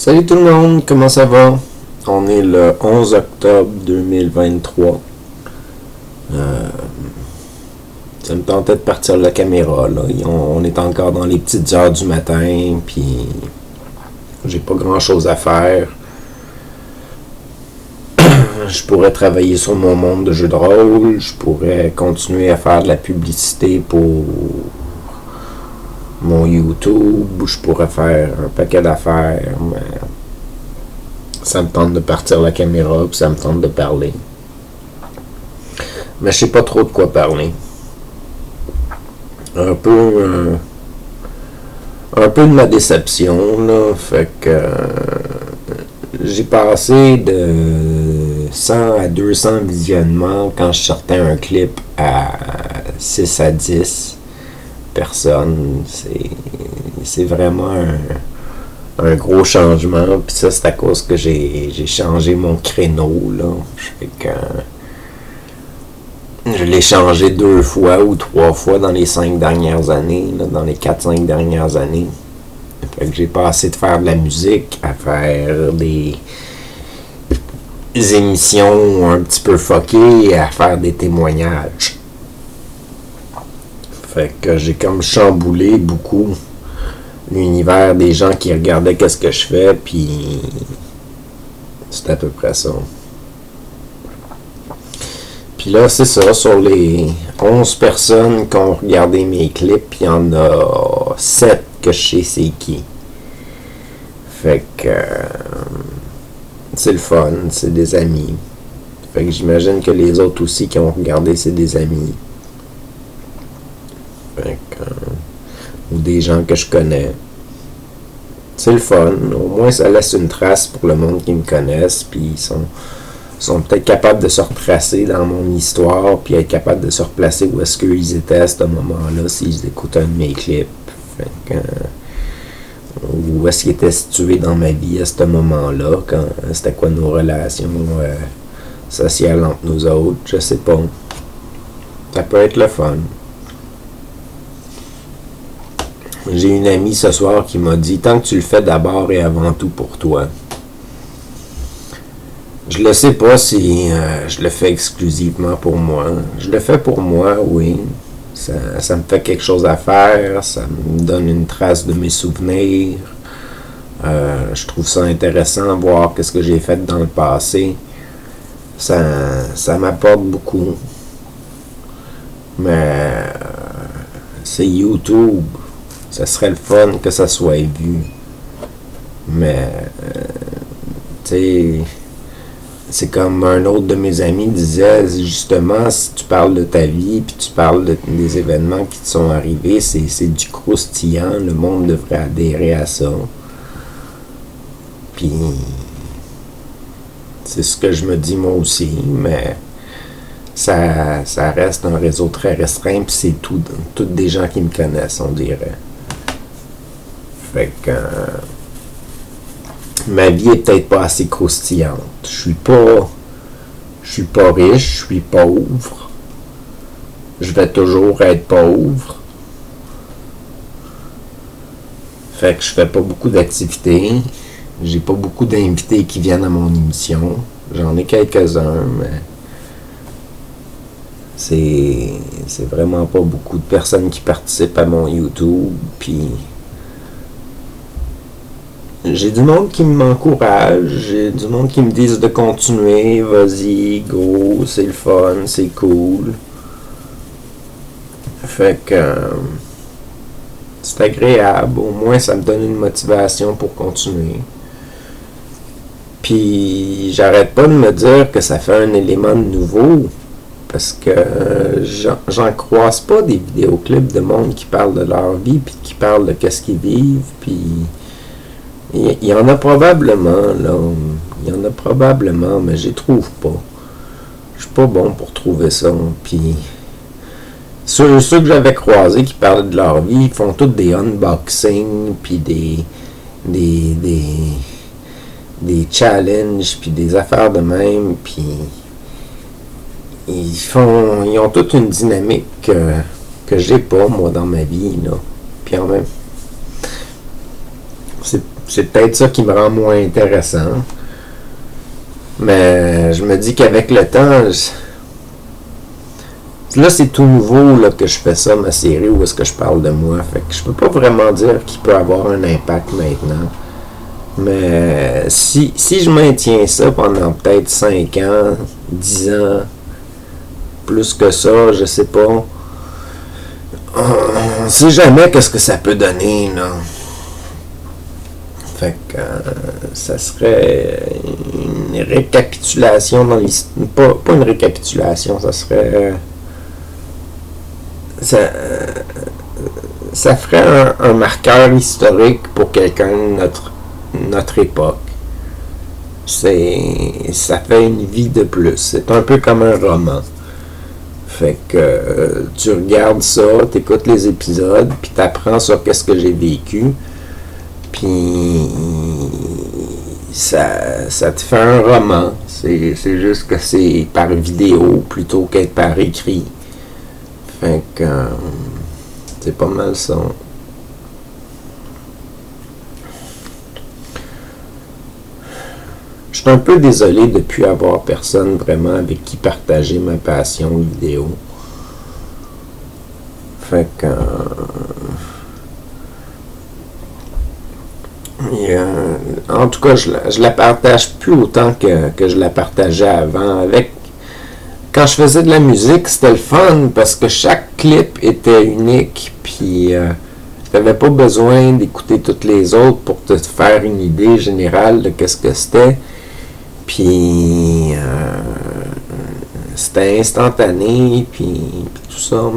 Salut tout le monde, comment ça va? On est le 11 octobre 2023. Ça me tentait de partir la caméra, là. On est encore dans les petites heures du matin, puis j'ai pas grand chose à faire. Je pourrais travailler sur mon monde de jeu de rôle, je pourrais continuer à faire de la publicité pour mon YouTube, je pourrais faire un paquet d'affaires, mais ça me tente de partir la caméra, puis ça me tente de parler. Mais je sais pas trop de quoi parler. Un peu de ma déception, là, fait que j'ai passé de 100 à 200 visionnements quand je sortais un clip à 6 à 10 personnes. C'est vraiment un gros changement, puis ça c'est à cause que j'ai changé mon créneau, là. Fait que je l'ai changé 2 fois ou 3 fois dans les 5 dernières années, là, dans les 4-5 dernières années. Fait que j'ai passé de faire de la musique à faire des émissions un petit peu fuckées et à faire des témoignages. Fait que j'ai comme chamboulé beaucoup l'univers des gens qui regardaient qu'est-ce que je fais, puis c'est à peu près ça. Puis là, c'est ça, sur les 11 personnes qui ont regardé mes clips, il y en a 7 que je sais c'est qui. Fait que c'est le fun, c'est des amis. Fait que j'imagine que les autres aussi qui ont regardé, c'est des amis. Fait que, ou des gens que je connais. C'est le fun. Au moins, ça laisse une trace pour le monde qui me connaisse, puis ils sont peut-être capables de se retracer dans mon histoire, puis être capables de se replacer où est-ce qu'ils étaient à ce moment-là, s'ils écoutent un de mes clips. Fait que, où est-ce qu'ils étaient situés dans ma vie à ce moment-là, quand c'était quoi nos relations sociales entre nous autres, je sais pas. Ça peut être le fun. J'ai une amie ce soir qui m'a dit « Tant que tu le fais d'abord et avant tout pour toi ». Je ne sais pas si je le fais exclusivement pour moi. Je le fais pour moi, oui. Ça me fait quelque chose à faire, ça me donne une trace de mes souvenirs. Je trouve ça intéressant de voir ce que j'ai fait dans le passé. Ça m'apporte beaucoup. Mais c'est YouTube. Ça serait le fun que ça soit vu. Mais, tu sais, c'est comme un autre de mes amis disait, justement, si tu parles de ta vie, puis tu parles des événements qui te sont arrivés, c'est du croustillant, le monde devrait adhérer à ça. Puis, c'est ce que je me dis moi aussi, mais ça reste un réseau très restreint, puis c'est toutes des gens qui me connaissent, on dirait. Fait que ma vie est peut-être pas assez croustillante. Je suis pas riche, je suis pauvre. Je vais toujours être pauvre. Fait que je fais pas beaucoup d'activités. J'ai pas beaucoup d'invités qui viennent à mon émission. J'en ai quelques-uns, mais c'est vraiment pas beaucoup de personnes qui participent à mon YouTube. Puis j'ai du monde qui m'encourage, j'ai du monde qui me disent de continuer, vas-y, go, c'est le fun, c'est cool. Fait que c'est agréable, au moins ça me donne une motivation pour continuer. Puis j'arrête pas de me dire que ça fait un élément de nouveau, parce que j'en croise pas des vidéoclips de monde qui parlent de leur vie, puis qui parlent de qu'est-ce qu'ils vivent, puis il y en a probablement, là. Il y en a probablement, mais je les trouve pas. Je suis pas bon pour trouver ça. Puis ceux que j'avais croisés qui parlaient de leur vie, ils font tous des unboxings, puis des challenges, puis des affaires de même, puis ils ont toute une dynamique que j'ai pas, moi, dans ma vie, là. Puis en même c'est peut-être ça qui me rend moins intéressant. Mais je me dis qu'avec le temps, là c'est tout nouveau là, que je fais ça, ma série, où est-ce que je parle de moi. Fait que je peux pas vraiment dire qu'il peut avoir un impact maintenant. Mais si je maintiens ça pendant peut-être 5 ans, 10 ans, plus que ça, je sais pas. On sait jamais qu'est-ce que ça peut donner, là. Fait que ça serait une récapitulation dans l'histoire. Pas une récapitulation, ça serait. Ça ferait un marqueur historique pour quelqu'un de notre époque. Ça fait une vie de plus. C'est un peu comme un roman. Fait que tu regardes ça, t'écoutes les épisodes, puis t'apprends sur qu'est-ce que j'ai vécu. Puis ça te fait un roman. C'est juste que c'est par vidéo plutôt qu'être par écrit. Fait que c'est pas mal ça. Je suis un peu désolé de ne plus avoir personne vraiment avec qui partager ma passion vidéo. Fait que en tout cas, je la partage plus autant que je la partageais avant. Quand je faisais de la musique, c'était le fun parce que chaque clip était unique, puis tu n'avais pas besoin d'écouter toutes les autres pour te faire une idée générale de qu'est-ce que c'était. Puis c'était instantané, puis tout ça,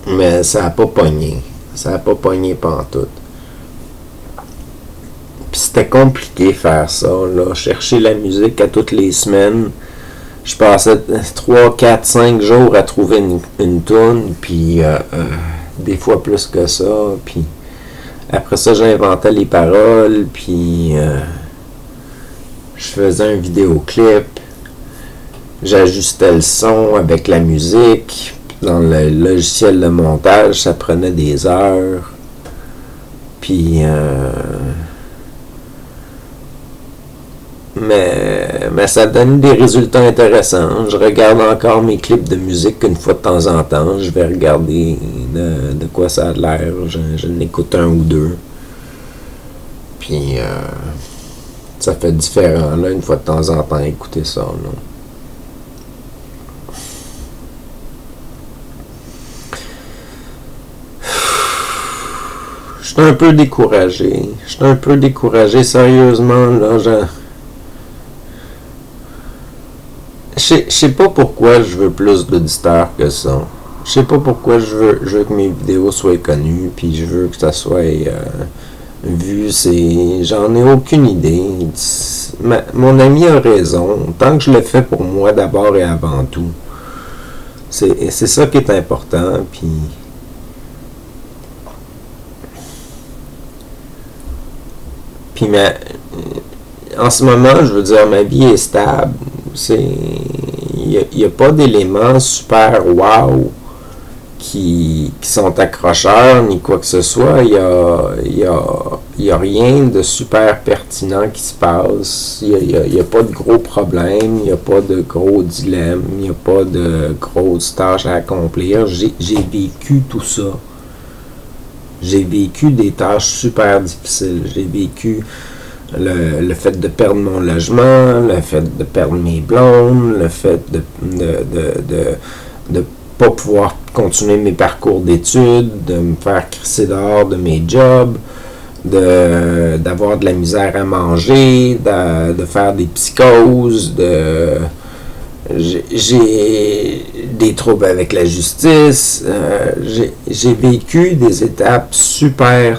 mais ça n'a pas pogné. Ça n'a pas pogné pantoute. Puis c'était compliqué faire ça, là. Chercher la musique à toutes les semaines. Je passais 3, 4, 5 jours à trouver une toune, puis des fois plus que ça. Puis après ça, j'inventais les paroles, puis je faisais un vidéoclip. J'ajustais le son avec la musique. Dans le logiciel de montage, ça prenait des heures. Puis mais ça donne des résultats intéressants. Je regarde encore mes clips de musique une fois de temps en temps. Je vais regarder de quoi ça a l'air. Je n'écoute un ou deux. Puis ça fait différent, là, une fois de temps en temps, écouter ça, là. Je suis un peu découragé. Sérieusement, là, je sais pas pourquoi je veux plus d'auditeurs que ça. Je sais pas pourquoi je veux que mes vidéos soient connues, puis je veux que ça soit vu. J'en ai aucune idée. Mon ami a raison. Tant que je le fais pour moi d'abord et avant tout. C'est ça qui est important, puis en ce moment, je veux dire, ma vie est stable. Il n'y a pas d'éléments super wow qui sont accrocheurs ni quoi que ce soit. Il y a rien de super pertinent qui se passe. Il y a pas de gros problèmes, il n'y a pas de gros dilemmes, il n'y a pas de grosses tâches à accomplir. J'ai vécu tout ça. J'ai vécu des tâches super difficiles. J'ai vécu le fait de perdre mon logement, le fait de perdre mes blondes, le fait de pas pouvoir continuer mes parcours d'études, de me faire crisser dehors de mes jobs, d'avoir de la misère à manger, de faire des psychoses, j'ai des troubles avec la justice. J'ai vécu des étapes super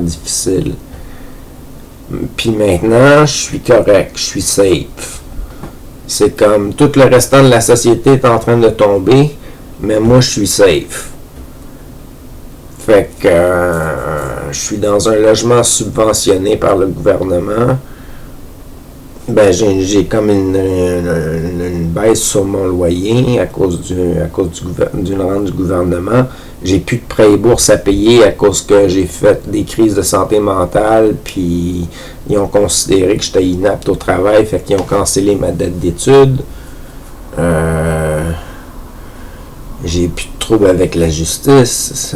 difficiles. Puis maintenant, je suis correct, je suis safe. C'est comme tout le restant de la société est en train de tomber, mais moi je suis safe. Fait que je suis dans un logement subventionné par le gouvernement. Ben, j'ai comme une baisse sur mon loyer à cause d'une rente du gouvernement. J'ai plus de prêts et bourses à payer à cause que j'ai fait des crises de santé mentale, puis ils ont considéré que j'étais inapte au travail, fait qu'ils ont cancellé ma dette d'études. J'ai plus de troubles avec la justice.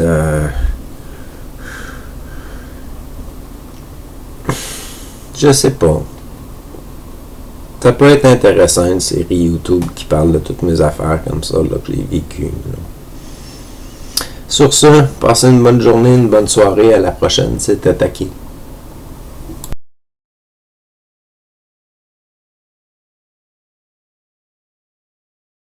Je sais pas. Ça peut être intéressant, une série YouTube qui parle de toutes mes affaires comme ça, là, que j'ai vécues. Sur ce, passez une bonne journée, une bonne soirée. À la prochaine. C'est Attaqué.